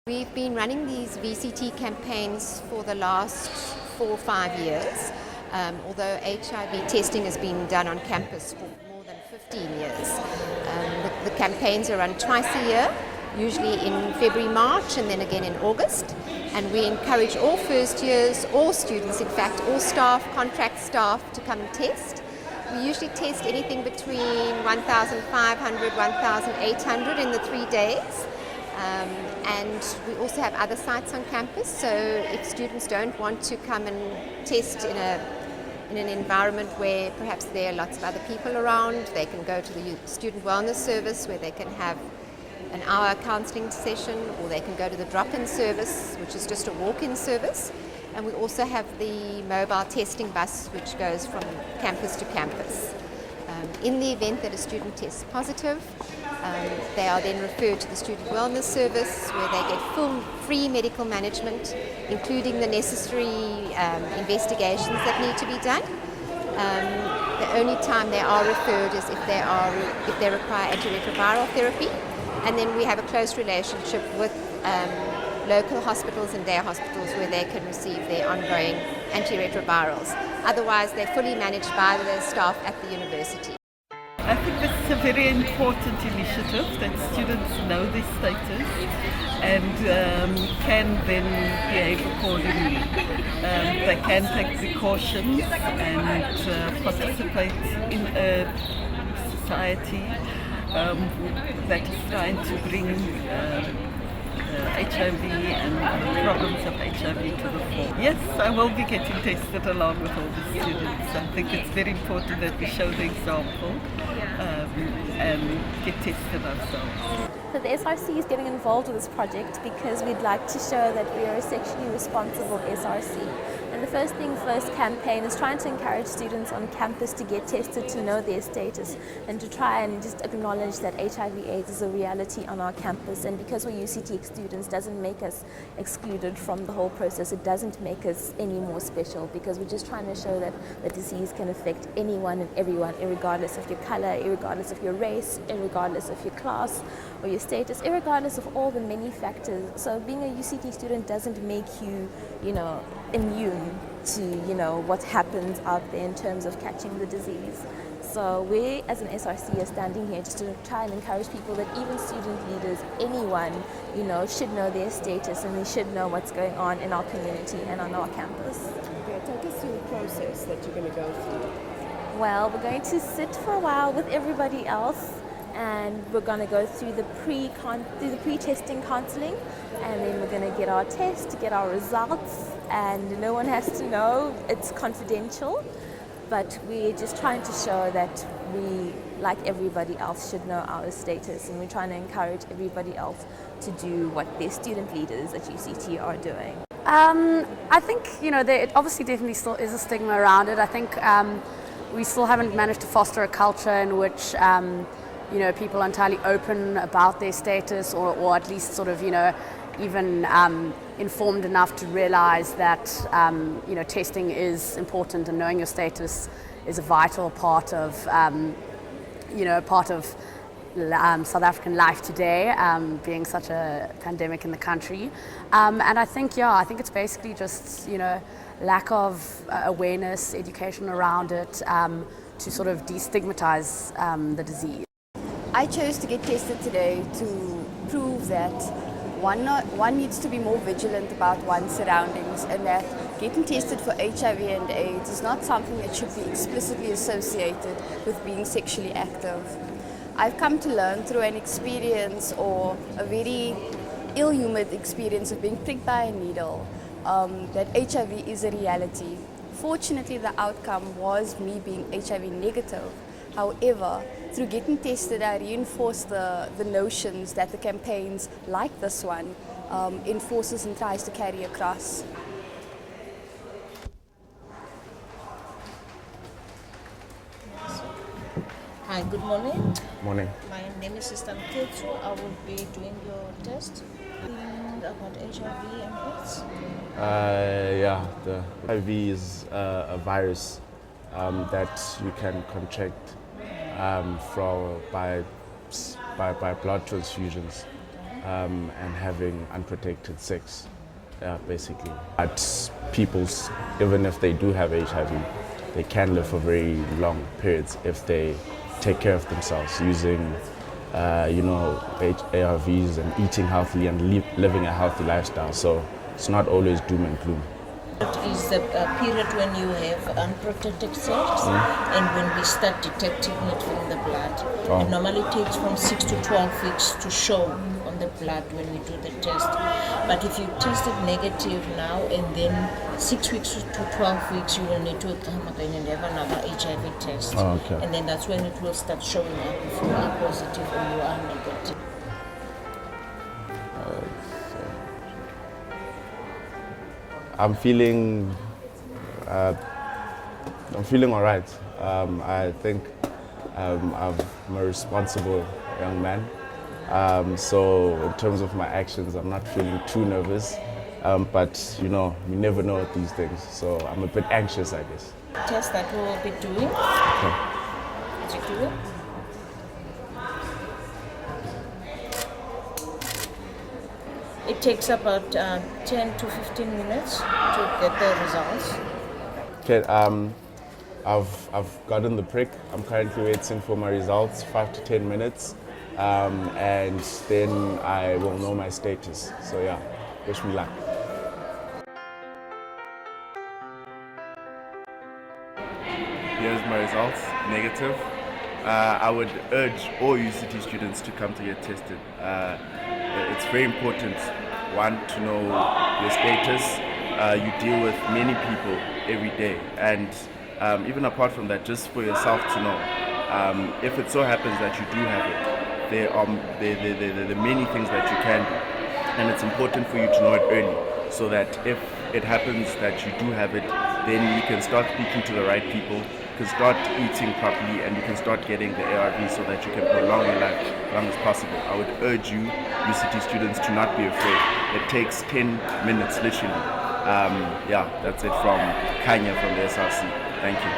We've been running these VCT campaigns for the last 4 or 5 years, although HIV testing has been done on campus for more than 15 years. The campaigns are run twice a year, usually in February, March, and then again in August. And we encourage all first years, all students, in fact, all staff, contract staff, to come and test. We usually test anything between 1,500, 1,800 in the 3 days. And we also have other sites on campus, so if students don't want to come and test in an environment where perhaps there are lots of other people around, they can go to the student wellness service where they can have an hour counselling session, or they can go to the drop-in service, which is just a walk-in service. And we also have the mobile testing bus, which goes from campus to campus. In the event that a student tests positive, they are then referred to the student wellness service, where they get full free medical management, including the necessary investigations that need to be done. The only time they are referred is if they require antiretroviral therapy, and then we have a close relationship with local hospitals and day hospitals where they can receive their ongoing antiretrovirals. Otherwise, they're fully managed by the staff at the university. I think this is a very important initiative that students know their status and can then behave accordingly. They can take precautions and participate in a society that is trying to bring HIV and problems of HIV to the fore. Yes, I will be getting tested along with all the students. I think it's very important that we show the example and get tested ourselves. So the SRC is getting involved with this project because we'd like to show that we are a sexually responsible SRC. And the First Things First campaign is trying to encourage students on campus to get tested, to know their status, and to try and just acknowledge that HIV/AIDS is a reality on our campus. And because we're UCT students doesn't make us excluded from the whole process. It doesn't make us any more special, because we're just trying to show that the disease can affect anyone and everyone, irregardless of your color, irregardless of your race, irregardless of your class or your status, irregardless of all the many factors. So being a UCT student doesn't make you, immune to, what happens out there in terms of catching the disease. So we as an SRC are standing here just to try and encourage people that even student leaders, anyone, should know their status, and they should know what's going on in our community and on our campus. Okay, take us through the process that you're going to go through. Well, we're going to sit for a while with everybody else, and we're going to go through the pre-testing counselling, and then we're going to get our test, get our results, and no one has to know. It's confidential, but we're just trying to show that we, like everybody else, should know our status, and we're trying to encourage everybody else to do what their student leaders at UCT are doing. I think, there obviously definitely still is a stigma around it. I think we still haven't managed to foster a culture in which people are entirely open about their status, or at least sort of, even informed enough to realize that, testing is important, and knowing your status is a vital part of, South African life today, being such a pandemic in the country. And I think it's basically just, lack of awareness, education around it, to sort of destigmatize the disease. I chose to get tested today to prove that one needs to be more vigilant about one's surroundings, and that getting tested for HIV and AIDS is not something that should be explicitly associated with being sexually active. I've come to learn through an experience, or a very ill-humoured experience of being pricked by a needle, that HIV is a reality. Fortunately, the outcome was me being HIV negative. However, through getting tested, I reinforced the notions that the campaigns like this one enforces and tries to carry across. Hi, good morning. Morning. My name is Sister Nketsu. I will be doing your test about HIV and AIDS. The HIV is a virus that you can contract by blood transfusions. and having unprotected sex, basically. But even if they do have HIV, they can live for very long periods if they take care of themselves using ARVs and eating healthily and living a healthy lifestyle. So it's not always doom and gloom. It is the period when you have unprotected sex and when we start detecting it from the blood. Oh. It normally takes from 6 to 12 weeks to show on the blood when we do the test. But if you test it negative now and then 6 weeks to 12 weeks, you will need to come again and have another HIV test. Oh, okay. And then that's when it will start showing up if you are positive or you are negative. I'm feeling all right. I think I'm a responsible young man. So in terms of my actions, I'm not feeling too nervous. But you never know with these things. So I'm a bit anxious, I guess. Test that we will be doing. Okay. Did you do it? It takes about 10 to 15 minutes to get the results. Okay, I've gotten the prick. I'm currently waiting for my results, 5 to 10 minutes, and then I will know my status. So yeah, wish me luck. Here's my results, negative. I would urge all UCT students to come to get tested. It's very important, one, to know your status. You deal with many people every day, and even apart from that, just for yourself to know. If it so happens that you do have it, there are many things that you can do, and it's important for you to know it early, so that if it happens that you do have it, then you can start speaking to the right people, you can start eating properly, and you can start getting the ARV so that you can prolong your life as long as possible. I would urge you, UCT students, to not be afraid. It takes 10 minutes, literally. That's it from Khanya from the SRC. Thank you.